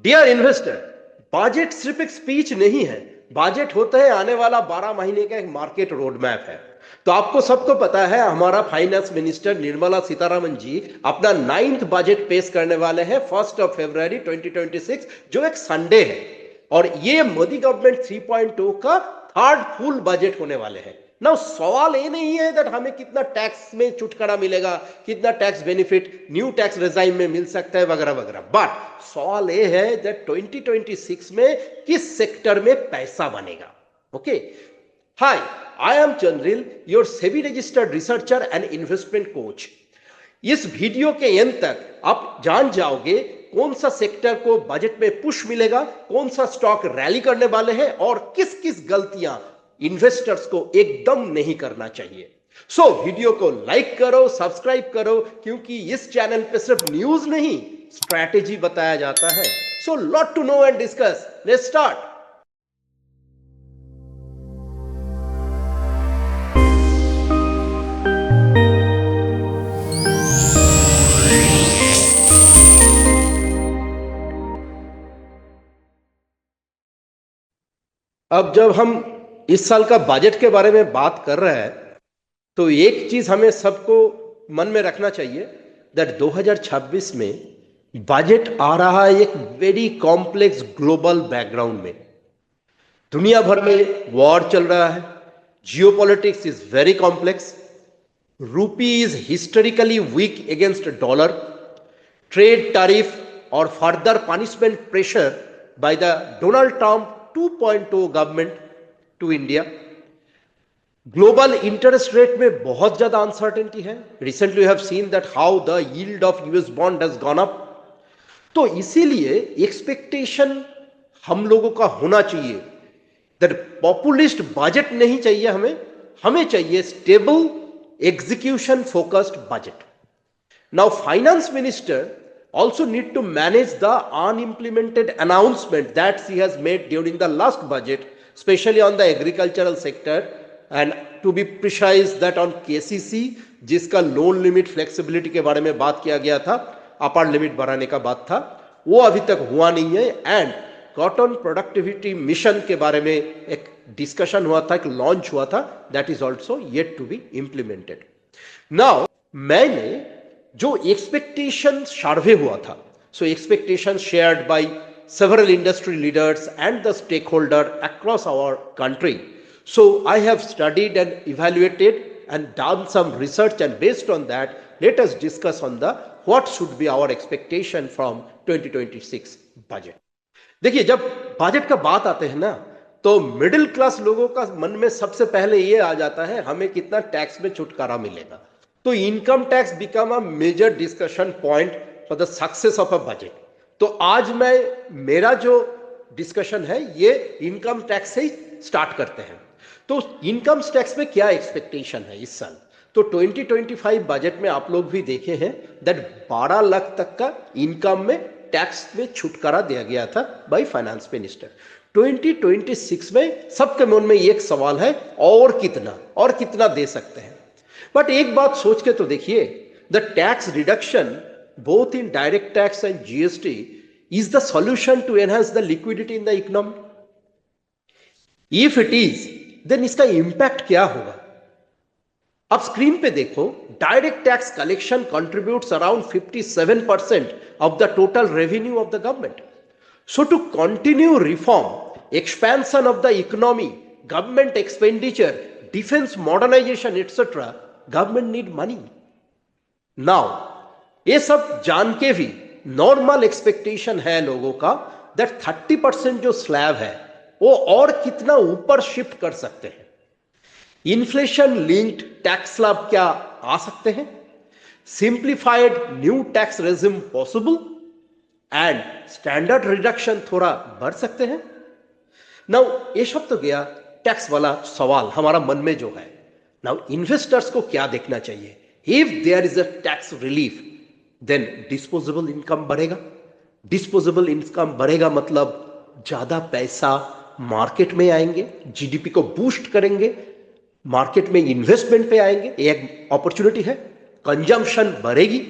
Dear investor, budget सिर्फ एक speech नहीं है। बजट होता है आने वाला 12 महीने का एक मार्केट रोड मैप है। तो आपको सबको पता है हमारा फाइनेंस मिनिस्टर निर्मला सीतारमण जी अपना 9th बजट पेश करने वाले हैं 1 फरवरी 2026, जो एक संडे है। और ये मोदी गवर्नमेंट 3.2 का थर्ड फुल बजट होने वाले हैं ना। सवाल ये नहीं है दैट हमें कितना टैक्स में छुटकारा मिलेगा, कितना tax benefit new tax regime में मिल सकता है वगैरह वगैरह, बट सवाल ये है दैट 2026 में किस सेक्टर में पैसा बनेगा। Okay, hi, I am Chandril, your SEBI registered researcher and investment coach. इस वीडियो के एंड तक आप जान जाओगे कौन सा सेक्टर को बजट में पुश मिलेगा, कौन सा स्टॉक रैली करने वाले हैं और किस किस गलतियां इन्वेस्टर्स को एकदम नहीं करना चाहिए। सो वीडियो को लाइक करो, सब्सक्राइब करो, क्योंकि इस चैनल पे सिर्फ न्यूज नहीं स्ट्रैटेजी बताया जाता है। So lot to know and discuss, let's start. अब जब हम इस साल का बजट के बारे में बात कर रहे हैं तो एक चीज हमें सबको मन में रखना चाहिए दैट 2026 में बजट आ रहा है एक वेरी कॉम्प्लेक्स ग्लोबल बैकग्राउंड में। दुनिया भर में वॉर चल रहा है, geopolitics is very complex, rupee is historically weak against dollar, trade tariff और further punishment pressure by the Donald Trump 2.0 government to India. Global interest rate में बहुत ज्यादा अनसर्टेनिटी है। Recently have seen that how the yield of US bond has gone up. तो इसीलिए expectation हम लोगों का होना चाहिए दैट पॉपुलिस्ट बजट नहीं चाहिए, हमें चाहिए stable execution focused budget. Now finance minister also need to manage the unimplemented announcement that she has made during the last budget, especially on the agricultural sector, and to be precise that on KCC जिसका loan limit flexibility के बारे में बात किया गया था, upper limit बढ़ाने का बात था, वो अभी तक हुआ नहीं है। एंड कॉटन प्रोडक्टिविटी मिशन के बारे में एक डिस्कशन हुआ था, एक लॉन्च हुआ था, that is also yet to be implemented. Now मैंने जो एक्सपेक्टेशन सर्वे हुआ था, so expectation shared by several industry leaders and the stakeholder across our country. So I have studied and evaluated and done some research, and based on that let us discuss on the what should be our expectation from 2026 budget. देखिए, जब budget का बात आते हैं ना तो middle class लोगों का मन में सबसे पहले ये आ जाता है हमें कितना टैक्स में छुटकारा मिलेगा। तो income tax become a major discussion point for the success of a budget. तो आज मेरा जो डिस्कशन है ये इनकम टैक्स से ही स्टार्ट करते हैं। तो इनकम टैक्स में क्या एक्सपेक्टेशन है इस साल? तो 2025 बजट में आप लोग भी देखे हैं दैट 12 लाख तक का इनकम में टैक्स में छुटकारा दिया गया था बाय फाइनेंस मिनिस्टर। 2026 में सबके मन में एक सवाल है, और कितना दे सकते हैं। बट एक बात सोच के तो देखिए, the tax reduction both in direct tax and GST is the solution to enhance the liquidity in the economy. If it is, then इसका इंपैक्ट क्या होगा? अब स्क्रीन पे देखो, direct tax collection contributes around 57% of the total revenue of the government. So to continue reform, expansion of the economy, government expenditure, defence modernisation etcetera, government need money. Now ये सब जान के भी नॉर्मल एक्सपेक्टेशन है लोगों का that 30% जो slab है वो और कितना ऊपर शिफ्ट कर सकते हैं। इन्फ्लेशन लिंक्ड टैक्स स्लैब क्या आ सकते हैं? Simplified new tax regime possible and standard reduction थोड़ा बढ़ सकते हैं। नाउ ये सब तो गया टैक्स वाला सवाल हमारा मन में जो है। नाउ इन्वेस्टर्स को क्या देखना चाहिए? If there is a tax relief, then disposable income बढ़ेगा। डिस्पोजेबल इनकम बढ़ेगा मतलब ज्यादा पैसा मार्केट में आएंगे, जीडीपी को बूस्ट करेंगे, मार्केट में इन्वेस्टमेंट पे आएंगे, एक अपॉर्चुनिटी है। कंजम्पशन बढ़ेगी,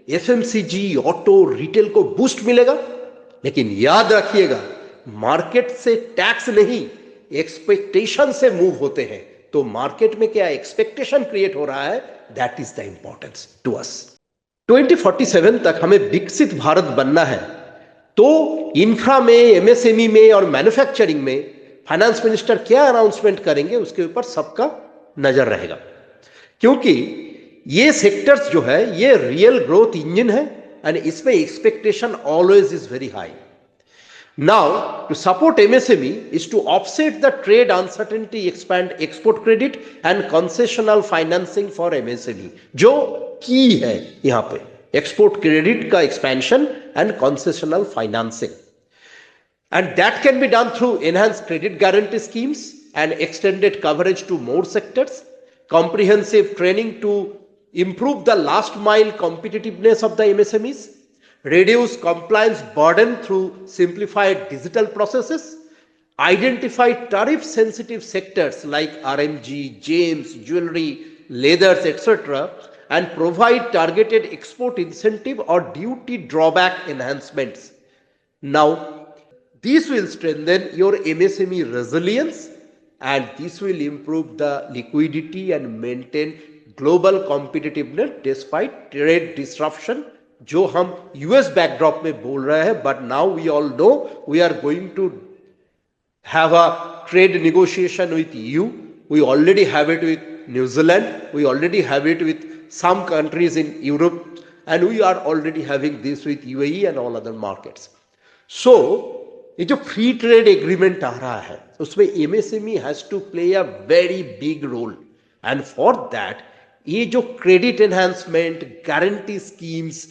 एफएमसीजी, ऑटो, रिटेल को बूस्ट मिलेगा। लेकिन याद रखिएगा, मार्केट से टैक्स नहीं, एक्सपेक्टेशन से मूव होते हैं। तो मार्केट में क्या एक्सपेक्टेशन क्रिएट हो रहा है, that is the importance to us. 2047 तक हमें विकसित भारत बनना है, तो इंफ्रा में, एमएसएमई में और मैन्युफैक्चरिंग में फाइनेंस मिनिस्टर क्या अनाउंसमेंट करेंगे उसके ऊपर सबका नजर रहेगा, क्योंकि ये सेक्टर्स जो है ये रियल ग्रोथ इंजन है एंड इसमें expectation always is very high. Now, to support MSME is to offset the trade uncertainty, expand export credit and concessional financing for MSME, जो की है यहां पे एक्सपोर्ट क्रेडिट का expansion and concessional financing, and that can be done through enhanced credit guarantee schemes and extended coverage to more sectors, comprehensive training to improve the last mile competitiveness of the MSMEs, reduce compliance burden through simplified digital processes, identify tariff sensitive sectors like RMG, gems, jewelry, leathers, etc., and provide targeted export incentive or duty drawback enhancements. Now, this will strengthen your MSME resilience and this will improve the liquidity and maintain global competitiveness despite trade disruption, जो हम US backdrop में बोल रहे हैं, but now we all know we are going to have a trade negotiation with EU, we already have it with New Zealand, we already have it with some countries in Europe and we are already having this with UAE and all other markets. So ये जो free trade agreement आ रहा है उसमें MSME has to play a very big role, and for that ये जो credit enhancement, guarantee schemes,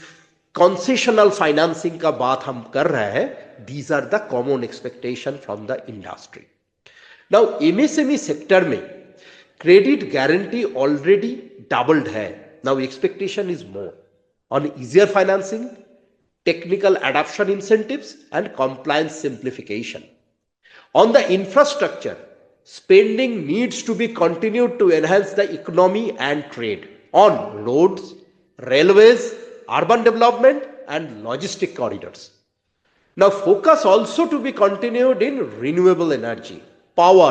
concessional financing का बात हम कर रहे हैं, these are the common expectation from the industry. Now MSME sector में क्रेडिट गारंटी ऑलरेडी डबल्ड है, now expectation is more on easier financing, technical adoption incentives and compliance simplification. On the infrastructure, spending needs to be continued to enhance the economy and trade on roads, railways, urban development and logistic corridors. Now focus also to be continued in renewable energy, power,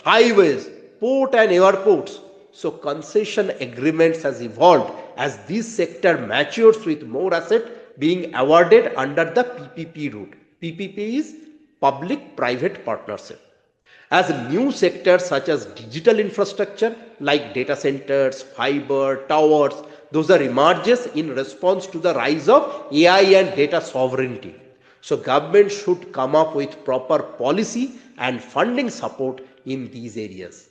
highways, port and airports. So concession agreements has evolved as this sector matures with more asset being awarded under the PPP route. PPP is public-private partnership. As new sectors such as digital infrastructure like data centers, fiber, towers, those are emerges in response to the rise of AI and data sovereignty. So government should come up with proper policy and funding support in these areas.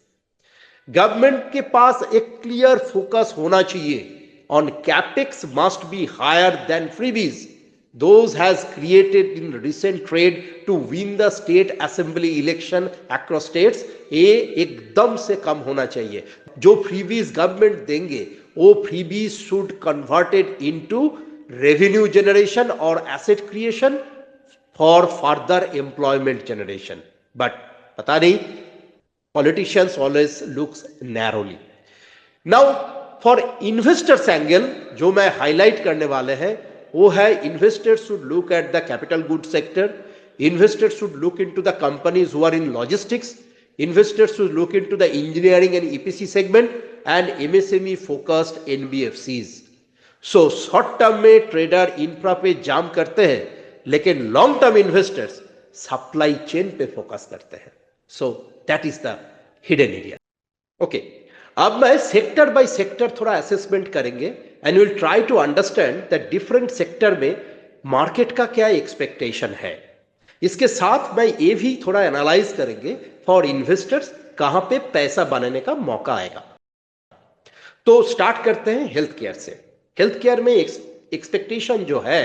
Government के पास एक clear focus होना चाहिए on capex must be higher than freebies. Those has created in recent trade to win the state assembly election across states, ये एकदम से कम होना चाहिए। जो freebies गवर्नमेंट देंगे वो freebies should converted into revenue generation or asset creation for further employment generation. But पता नहीं, politicians always looks narrowly. Now for investors angle जो मैं highlight करने वाले हैं वो है, investors should look at the capital goods sector, investors should look into the companies who are in logistics, investors should look into the engineering and EPC segment and MSME focused NBFCs. So short term में trader infra पे जाम करते हैं, लेकिन long term investors supply chain पे focus करते हैं। So that is the hidden area. Okay, अब मैं सेक्टर बाय सेक्टर थोड़ा असेसमेंट करेंगे and will try to understand the different sector में मार्केट का क्या एक्सपेक्टेशन है। इसके साथ मैं ये भी थोड़ा एनालाइज करेंगे फॉर इन्वेस्टर्स कहां पे पैसा बनाने का मौका आएगा। तो स्टार्ट करते हैं हेल्थ केयर से। हेल्थ केयर में एक्सपेक्टेशन जो है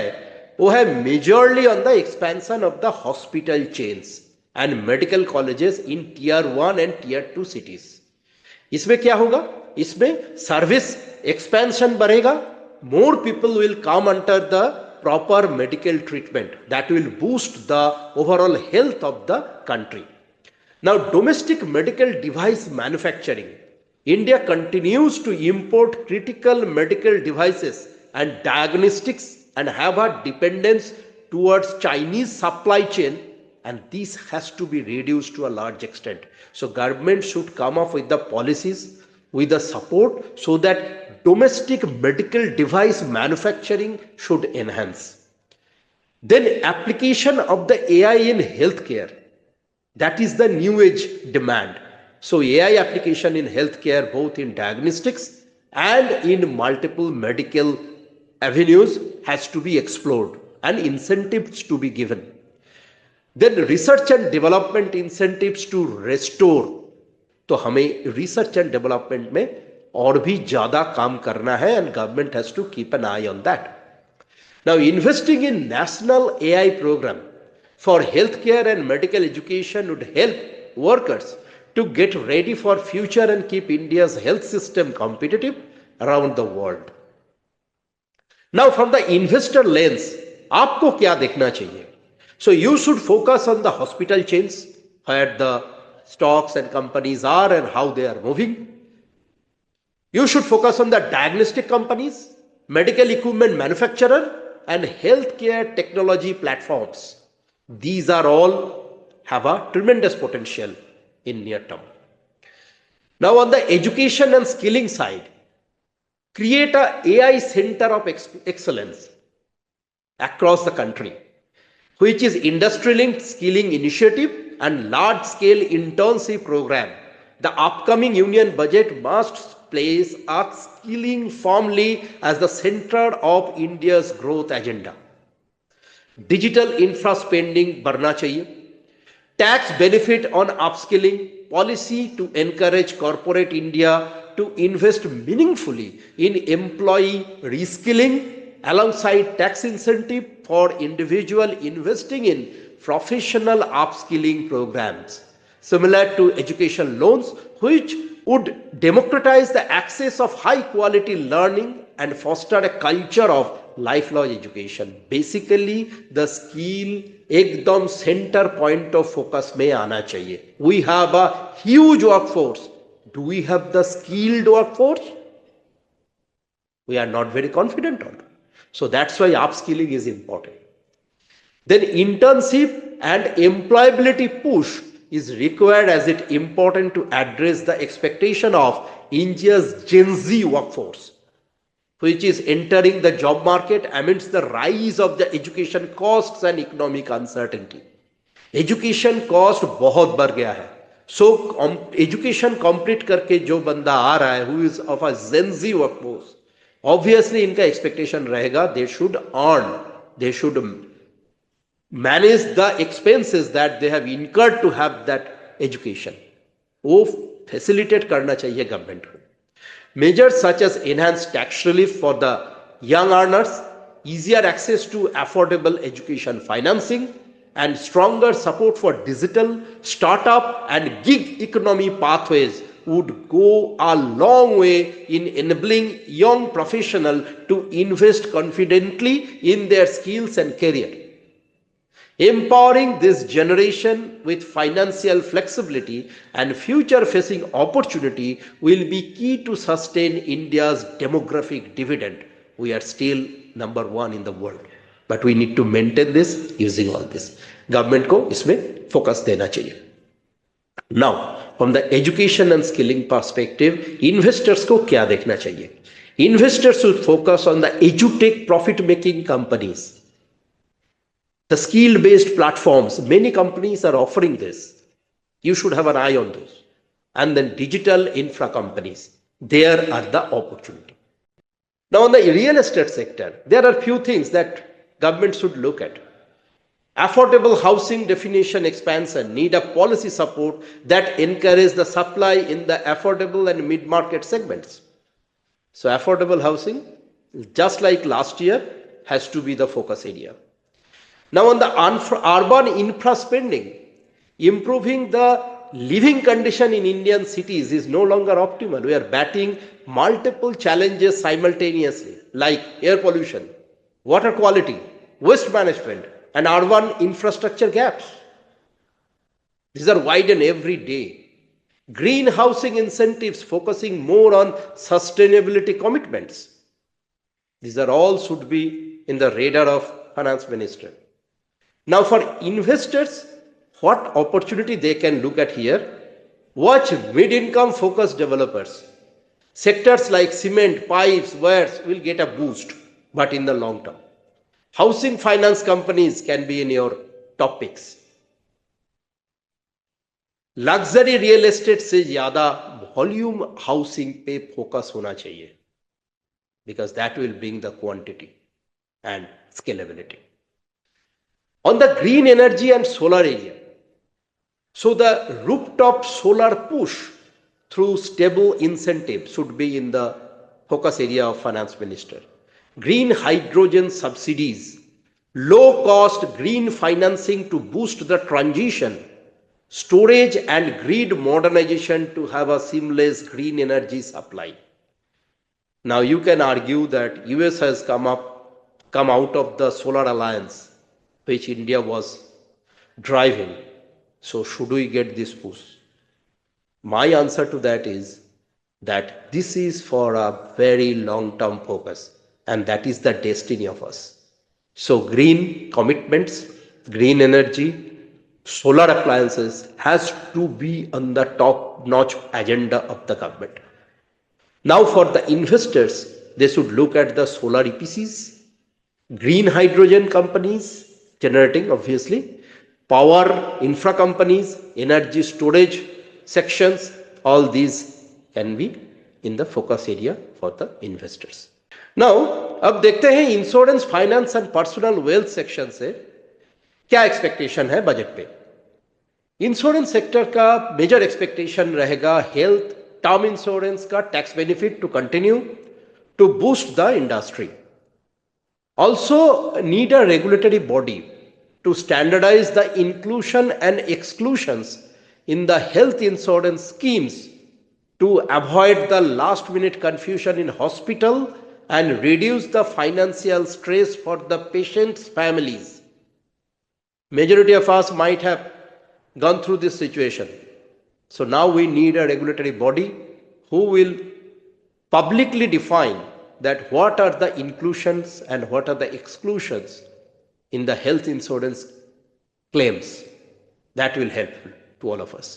वो है majorly on the expansion of the hospital chains and medical colleges in tier 1 and tier 2 cities. इसमें क्या होगा, इसमें सर्विस एक्सपेंशन बढ़ेगा, more people will come under the proper medical treatment that will boost the overall health of the country. Now domestic medical device manufacturing, India continues to import critical medical devices and diagnostics and have a dependence towards Chinese supply chain, and this has to be reduced to a large extent. So government should come up with the policies, with the support, so that domestic medical device manufacturing should enhance. Then application of the AI in healthcare, that is the new age demand. So AI application in healthcare, both in diagnostics and in multiple medical avenues, has to be explored and incentives to be given. Then research and development incentives to restore. तो हमें research and development में और भी ज़्यादा काम करना है, and government has to keep an eye on that. Now, investing in national AI program for healthcare and medical education would help workers to get ready for future and keep India's health system competitive around the world. Now, from the investor lens, आपको क्या देखना चाहिए? So you should focus on the hospital chains, where the stocks and companies are and how they are moving. You should focus on the diagnostic companies, medical equipment manufacturer, and healthcare technology platforms. These are all have a tremendous potential in near term. Now on the education and skilling side, create a AI center of excellence across the country, which is industry-linked skilling initiative and large-scale internship program. The upcoming union budget must place a skilling firmly as the center of India's growth agenda. Digital infra spending बढ़ना चाहिए. Tax benefit on upskilling, policy to encourage corporate India to invest meaningfully in employee reskilling, alongside tax incentive for individual investing in professional upskilling programs, similar to education loans, which would democratize the access of high quality learning and foster a culture of lifelong education. Basically, the skill एकदम center point of focus में आना चाहिए. We have a huge workforce. Do we have the skilled workforce? We are not very confident on it. So that's why upskilling is important. Then internship and employability push is required, as it important to address the expectation of India's Gen Z workforce, which is entering the job market amidst the rise of the education costs and economic uncertainty. Education cost बहुत बढ़ गया है. So education complete करके जो बंदा आ रहा है, who is of a Gen Z workforce, obviously इनका expectation रहेगा they should earn, they should manage the expenses that they have incurred to have that education. वो facilitate करना चाहिए government को. Measures such as enhanced tax relief for the young earners, easier access to affordable education financing, and stronger support for digital, startup and gig economy pathways would go a long way in enabling young professionals to invest confidently in their skills and career. Empowering this generation with financial flexibility and future-facing opportunity will be key to sustain India's demographic dividend. We are still number one in the world, but we need to maintain this using all this. Government को इसमें focus देना चाहिए. Now, from the education and skilling perspective, investors को क्या देखना चाहिए? Investors should focus on the edutech profit-making companies. The skill-based platforms, many companies are offering this. You should have an eye on those. And then digital infra companies, there are the opportunity. Now on the real estate sector, there are few things that government should look at. Affordable housing definition expansion need a policy support that encourage the supply in the affordable and mid-market segments. So affordable housing, just like last year, has to be the focus area. Now on the urban infra spending, improving the living condition in Indian cities is no longer optimal. We are battling multiple challenges simultaneously, like air pollution, water quality, waste management, and urban infrastructure gaps. These are widened every day. Green housing incentives focusing more on sustainability commitments. These are all should be in the radar of Finance Minister. Now for investors, what opportunity they can look at here? Watch mid-income focused developers. Sectors like cement, pipes, wires will get a boost, but in the long term. Housing finance companies can be in your top picks. Luxury real estate से ज्यादा volume housing पे focus होना चाहिए, because that will bring the quantity and scalability. On the green energy and solar area, so the rooftop solar push through stable incentive should be in the focus area of finance minister. Green hydrogen subsidies, low cost green financing to boost the transition, storage and grid modernization to have a seamless green energy supply. Now you can argue that US has come out of the solar alliance which India was driving. So should we get this push? My answer to that is that this is for a very long-term focus, and that is the destiny of us. So green commitments, green energy, solar appliances has to be on the top-notch agenda of the government. Now for the investors, they should look at the solar EPCs, green hydrogen companies, generating obviously, power infra companies, energy storage sections, all these can be in the focus area for the investors. Now अब देखते हैं insurance, finance and personal wealth section से क्या expectation है budget पे. Insurance sector का major expectation रहेगा health term insurance का tax benefit to continue to boost the industry. Also need a regulatory body to standardize the inclusion and exclusions in the health insurance schemes to avoid the last minute confusion in hospital and reduce the financial stress for the patient's families. Majority of us might have gone through this situation. So now we need a regulatory body who will publicly define that what are the inclusions and what are the exclusions in the health insurance claims. That will help to all of us.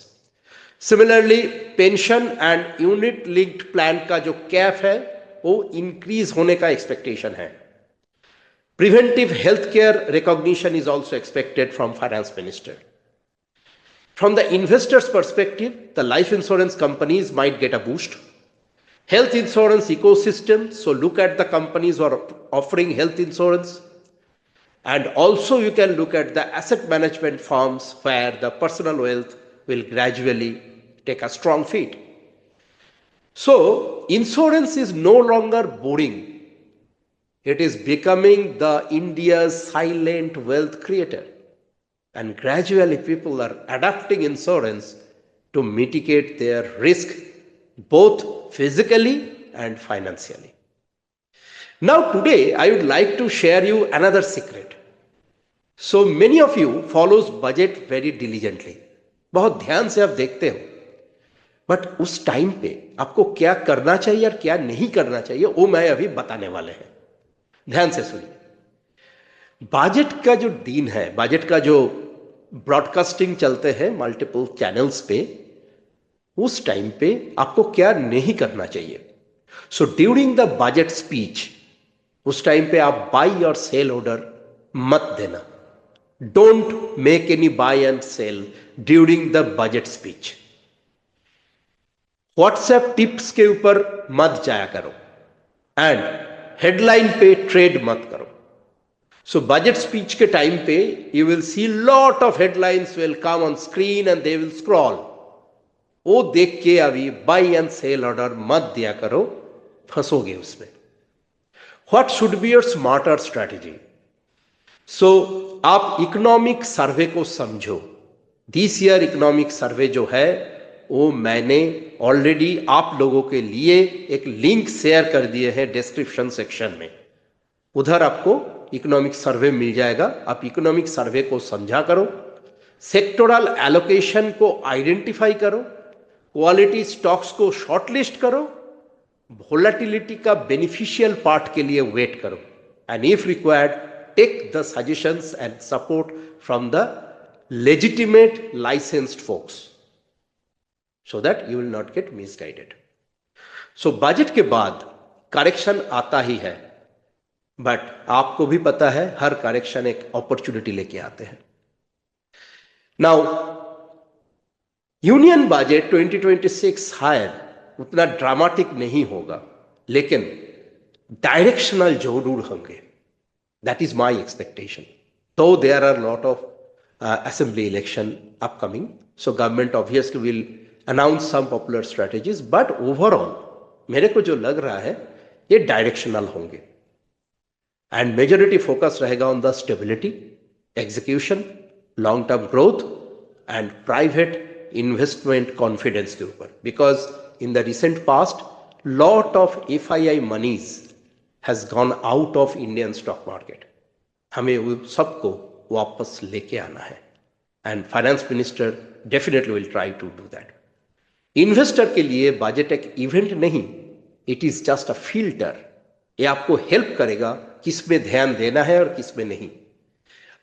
Similarly, pension and unit linked plan का जो cap है वो increase होने का expectation है. Preventive healthcare recognition is also expected from finance minister. From the investor's perspective, the life insurance companies might get a boost. Health insurance ecosystem, so look at the companies who are offering health insurance, and also you can look at the asset management firms where the personal wealth will gradually take a strong feet. So insurance is no longer boring. It is becoming the India's silent wealth creator, and gradually people are adapting insurance to mitigate their risk both physically and financially. Now today I would like to share you another secret. So many of you follows budget very diligently. बहुत ध्यान से आप देखते हो, but उस time पे आपको क्या करना चाहिए और क्या नहीं करना चाहिए वो मैं अभी बताने वाले हैं. ध्यान से सुनिए. बजट का जो दिन है, बजट का जो ब्रॉडकास्टिंग चलते हैं मल्टीपल चैनल्स पे, उस टाइम पे आपको क्या नहीं करना चाहिए. So during the budget speech, उस टाइम पे आप बाई और सेल ऑर्डर मत देना. Don't make any buy and sell during the budget speech. WhatsApp tips के ऊपर मत जाया करो एंड हेडलाइन पे ट्रेड मत करो. सो बजट स्पीच के टाइम पे you will see lot of headlines will come on screen and they will scroll. वो देख के अभी बाई एंड सेल ऑर्डर मत दिया करो, फंसोगे उसमें. What should be your smarter strategy? So आप इकोनॉमिक सर्वे को समझो. दिस ईयर इकोनॉमिक सर्वे जो है वो मैंने ऑलरेडी आप लोगों के लिए एक लिंक शेयर कर दिए हैं डिस्क्रिप्शन सेक्शन में. उधर आपको इकोनॉमिक सर्वे मिल जाएगा. आप इकोनॉमिक सर्वे को समझा करो, सेक्टोरल एलोकेशन को आइडेंटिफाई करो, क्वालिटी स्टॉक्स को शॉर्टलिस्ट करो, वोलेटिलिटी का बेनिफिशियल पार्ट के लिए वेट करो, and if required take the suggestions and support from the legitimate licensed folks so that you will not get misguided. So budget के बाद करेक्शन आता ही है, बट आपको भी पता है हर करेक्शन एक अपॉर्चुनिटी लेके आते हैं. नाउ यूनियन बजट 2026 हायर उतना ड्रामेटिक नहीं होगा, लेकिन डायरेक्शनल जरूर होंगे. That is my expectation. तो there are lot of assembly election upcoming, so government obviously will announce some popular strategies, but overall मेरे को जो लग रहा है ये डायरेक्शनल होंगे एंड मेजॉरिटी फोकस रहेगा on the stability, execution, long term growth and private investment confidence के ऊपर. Because in the recent past lot of FII monies has gone out of Indian stock market. हमें वो सबको वापस लेके आना है and finance minister definitely will try to do that. Investor के लिए बजट एक इवेंट नहीं, it is just a filter. ये आपको हेल्प करेगा किस में ध्यान देना है और किस में नहीं.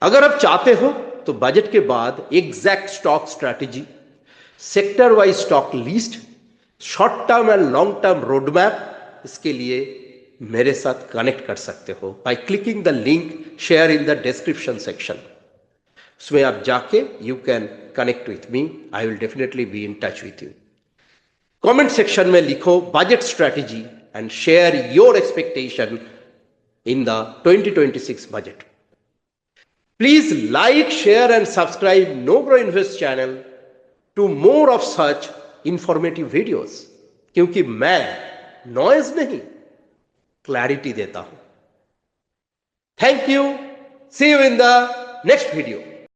अगर आप चाहते हो तो बजट के बाद exact stock strategy, sector wise stock list, short term and long term road map, इसके लिए मेरे साथ कनेक्ट कर सकते हो by clicking the link share in the description section. उसमें आप जाके you can connect with me. I will definitely be in touch with you. Comment section में लिखो budget strategy and share your expectation in the 2026 budget. Please like, share and subscribe no grow invest channel to more of such informative videos, क्योंकि मैं noise नहीं clarity देता हूं. Thank you. See you in the next video.